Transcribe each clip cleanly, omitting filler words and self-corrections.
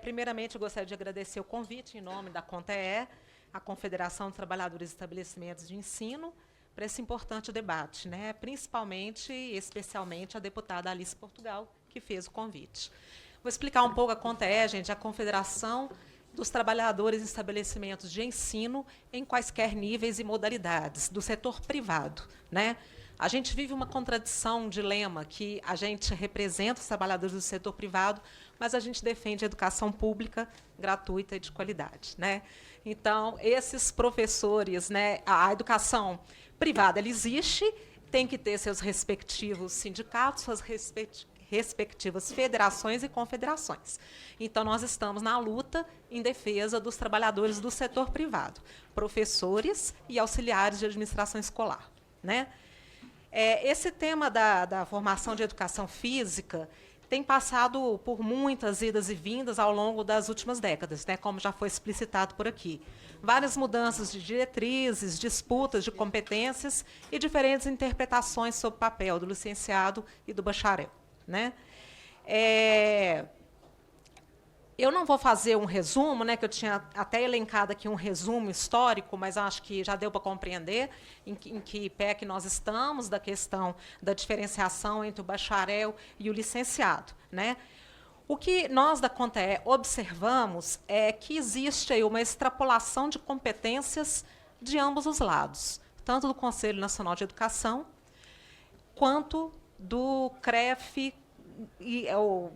Primeiramente, eu gostaria de agradecer o convite em nome da CONTEE, a Confederação dos Trabalhadores de Estabelecimentos de Ensino, para esse importante debate, né? Principalmente e especialmente a deputada Alice Portugal, que fez o convite. Vou explicar um pouco a CONTEE, gente, a Confederação dos Trabalhadores em Estabelecimentos de Ensino em quaisquer níveis e modalidades, do setor privado, né? A gente vive uma contradição, um dilema, que a gente representa os trabalhadores do setor privado, mas a gente defende a educação pública, gratuita e de qualidade, né? Então, esses professores, né, a educação privada, ela existe, tem que ter seus respectivos sindicatos, suas respectivas federações e confederações. Então, nós estamos na luta em defesa dos trabalhadores do setor privado, professores e auxiliares de administração escolar, né? Esse tema da formação de educação física tem passado por muitas idas e vindas ao longo das últimas décadas, né, como já foi explicitado por aqui. Várias mudanças de diretrizes, disputas de competências e diferentes interpretações sobre o papel do licenciado e do bacharel, né? Eu não vou fazer um resumo, né, que eu tinha até elencado aqui um resumo histórico, mas acho que já deu para compreender em que pé que nós estamos, da questão da diferenciação entre o bacharel e o licenciado, né? O que nós da CONTEE observamos é que existe aí uma extrapolação de competências de ambos os lados, tanto do Conselho Nacional de Educação, quanto do CREF e o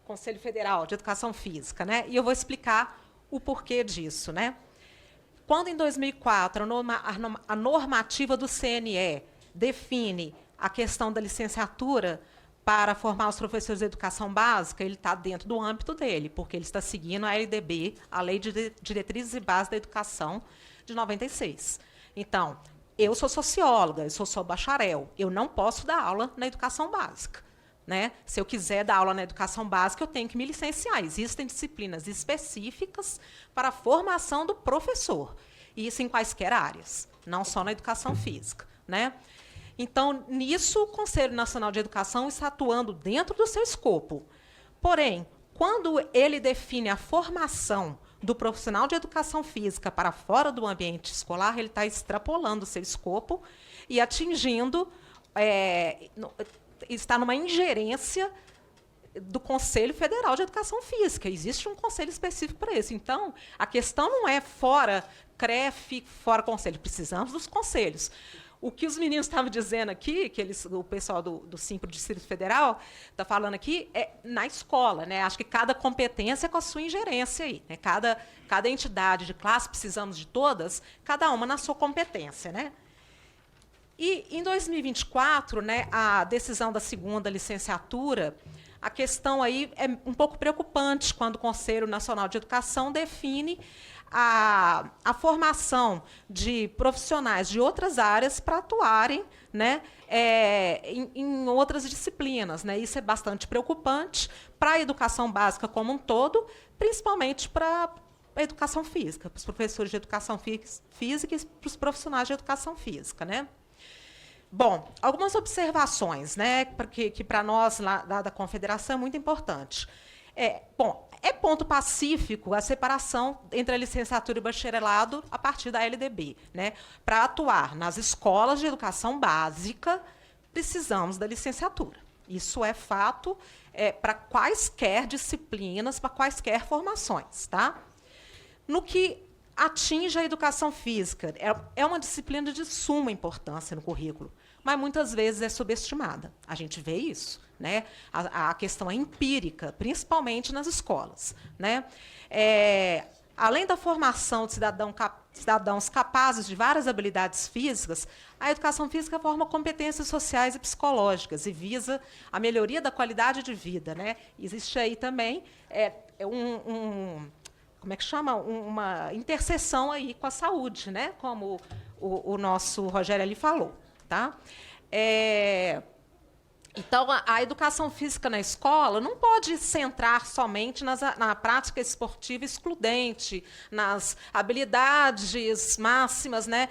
Conselho Federal de Educação Física, né? E eu vou explicar o porquê disso, né? Quando, em 2004, a normativa do CNE define a questão da licenciatura para formar os professores de educação básica, ele está dentro do âmbito dele, porque ele está seguindo a LDB, a Lei de Diretrizes e Bases da Educação, de 96. Então, eu sou socióloga, eu sou bacharel, eu não posso dar aula na educação básica, né? Se eu quiser dar aula na educação básica, eu tenho que me licenciar. Existem disciplinas específicas para a formação do professor, e isso em quaisquer áreas, não só na educação física, né? Então, nisso, o Conselho Nacional de Educação está atuando dentro do seu escopo. Porém, quando ele define a formação do profissional de educação física para fora do ambiente escolar, ele está extrapolando o seu escopo e atingindo... está numa ingerência do Conselho Federal de Educação Física. Existe um conselho específico para isso. Então, a questão não é fora CREF, fora conselho. Precisamos dos conselhos. O que os meninos estavam dizendo aqui, que o pessoal do SINCO do Distrito Federal está falando aqui, é na escola, né? Acho que cada competência é com a sua ingerência aí, né? Cada entidade de classe, precisamos de todas, cada uma na sua competência, né? E, em 2024, né, a decisão da segunda licenciatura, a questão aí é um pouco preocupante quando o Conselho Nacional de Educação define a formação de profissionais de outras áreas para atuarem, né, em outras disciplinas, né? Isso é bastante preocupante para a educação básica como um todo, principalmente para a educação física, para os professores de educação física e para os profissionais de educação física, né? Bom, algumas observações, né, que para nós, lá da Confederação, é muito importante. É ponto pacífico a separação entre a licenciatura e o bacharelado a partir da LDB, né? Para atuar nas escolas de educação básica, precisamos da licenciatura. Isso é fato para quaisquer disciplinas, para quaisquer formações, tá? No que atinge a educação física, é uma disciplina de suma importância no currículo, mas muitas vezes é subestimada. A gente vê isso, né? A questão é empírica, principalmente nas escolas, né? Além da formação de cidadãos capazes de várias habilidades físicas, a educação física forma competências sociais e psicológicas e visa a melhoria da qualidade de vida, né? Existe aí também como é que chama? Uma interseção aí com a saúde, né? Como o nosso Rogério ali falou. Tá? Então, a educação física na escola não pode centrar somente na prática esportiva excludente, nas habilidades máximas, né,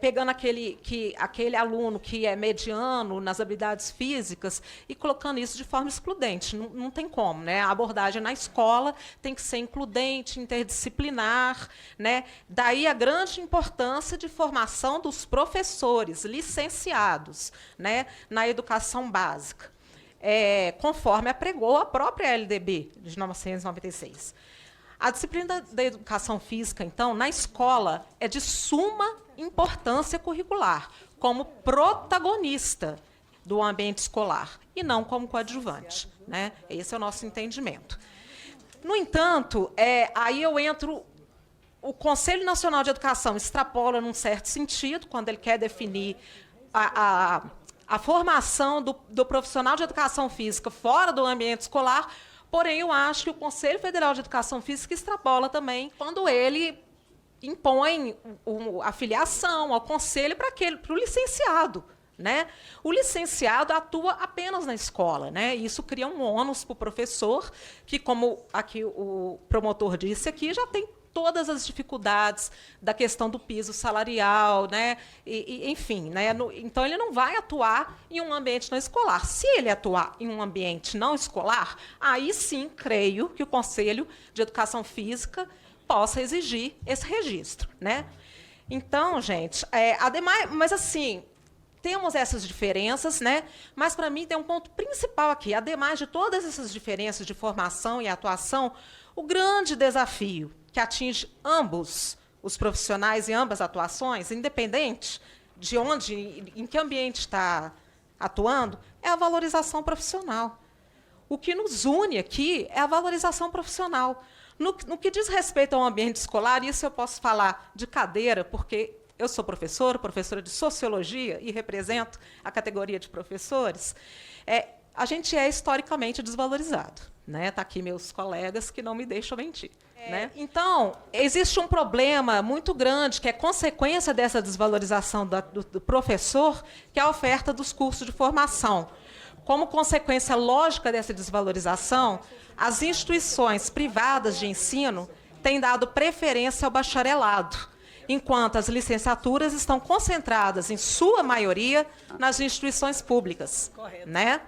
pegando aquele aluno que é mediano nas habilidades físicas e colocando isso de forma excludente. Não tem como, né? A abordagem na escola tem que ser includente, interdisciplinar, né? Daí a grande importância de formação dos professores licenciados, né, na educação básica, conforme apregou a própria LDB de 1996. A disciplina da educação física, então, na escola, é de suma importância curricular, como protagonista do ambiente escolar, e não como coadjuvante, né? Esse é o nosso entendimento. No entanto, aí eu entro... O Conselho Nacional de Educação extrapola num certo sentido, quando ele quer definir a formação do profissional de educação física fora do ambiente escolar. Porém, eu acho que o Conselho Federal de Educação Física extrapola também quando ele impõe a filiação ao conselho para o licenciado, né? O licenciado atua apenas na escola, né? Isso cria um ônus para o professor, que, como aqui o promotor disse aqui, já tem todas as dificuldades da questão do piso salarial, né? Enfim, né? Então, ele não vai atuar em um ambiente não escolar. Se ele atuar em um ambiente não escolar, aí sim, creio que o Conselho de Educação Física possa exigir esse registro, né? Então, gente, mas assim, temos essas diferenças, né? Mas, para mim, tem um ponto principal aqui. Ademais de todas essas diferenças de formação e atuação, o grande desafio que atinge ambos os profissionais e ambas as atuações, independente de em que ambiente está atuando, é a valorização profissional. O que nos une aqui é a valorização profissional. No que diz respeito ao ambiente escolar, isso eu posso falar de cadeira, porque eu sou professora de sociologia e represento a categoria de professores. A gente é historicamente desvalorizado, né? Tá aqui meus colegas que não me deixam mentir. Né? Então, existe um problema muito grande, que é consequência dessa desvalorização do professor, que é a oferta dos cursos de formação. Como consequência lógica dessa desvalorização, as instituições privadas de ensino têm dado preferência ao bacharelado, enquanto as licenciaturas estão concentradas, em sua maioria, nas instituições públicas. Correto. Né?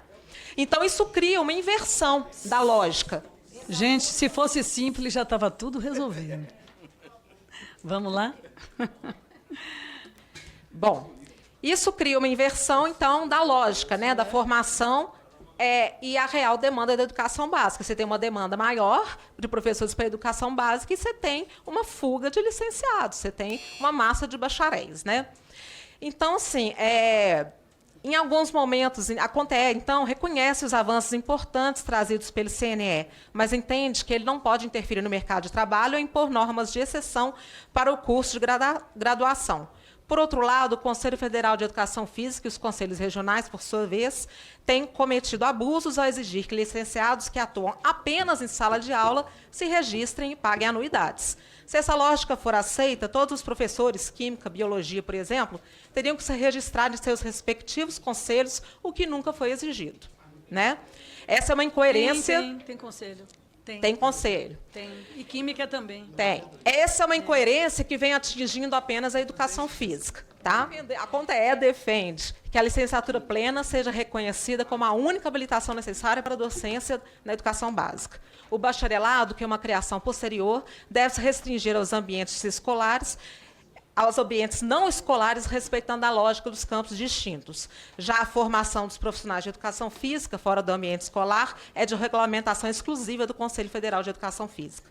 Então, isso cria uma inversão da lógica. Gente, se fosse simples, já estava tudo resolvido. Vamos lá? Bom, isso cria uma inversão, então, da lógica, né, da formação e a real demanda da educação básica. Você tem uma demanda maior de professores para a educação básica e você tem uma fuga de licenciados, você tem uma massa de bacharéis, né? Então, assim, em alguns momentos, então, reconhece os avanços importantes trazidos pelo CNE, mas entende que ele não pode interferir no mercado de trabalho ou impor normas de exceção para o curso de graduação. Por outro lado, o Conselho Federal de Educação Física e os conselhos regionais, por sua vez, têm cometido abusos ao exigir que licenciados que atuam apenas em sala de aula se registrem e paguem anuidades. Se essa lógica for aceita, todos os professores, química, biologia, por exemplo, teriam que se registrar em seus respectivos conselhos, o que nunca foi exigido. Né? Essa é uma incoerência... Tem conselho. Tem conselho. Tem. E química também. Tem. Essa é uma incoerência que vem atingindo apenas a educação física. Tá? A CONTE defende que a licenciatura plena seja reconhecida como a única habilitação necessária para a docência na educação básica. O bacharelado, que é uma criação posterior, deve se restringir aos ambientes escolares, aos ambientes não escolares, respeitando a lógica dos campos distintos. Já a formação dos profissionais de educação física fora do ambiente escolar é de regulamentação exclusiva do Conselho Federal de Educação Física.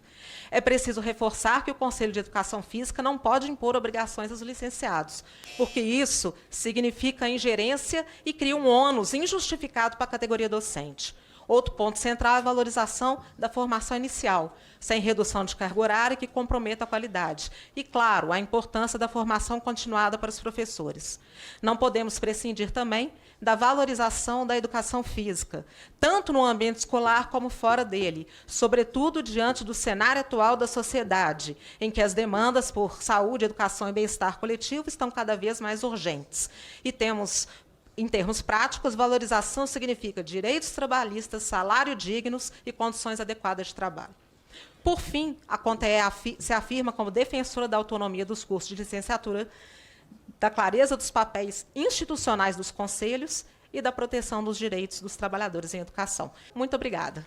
É preciso reforçar que o Conselho de Educação Física não pode impor obrigações aos licenciados, porque isso significa ingerência e cria um ônus injustificado para a categoria docente. Outro ponto central é a valorização da formação inicial, sem redução de carga horária que comprometa a qualidade. E, claro, a importância da formação continuada para os professores. Não podemos prescindir também da valorização da educação física, tanto no ambiente escolar como fora dele, sobretudo diante do cenário atual da sociedade, em que as demandas por saúde, educação e bem-estar coletivo estão cada vez mais urgentes. E temos... Em termos práticos, valorização significa direitos trabalhistas, salário dignos e condições adequadas de trabalho. Por fim, a CONTE se afirma como defensora da autonomia dos cursos de licenciatura da clareza dos papéis institucionais dos conselhos e da proteção dos direitos dos trabalhadores em educação. Muito obrigada.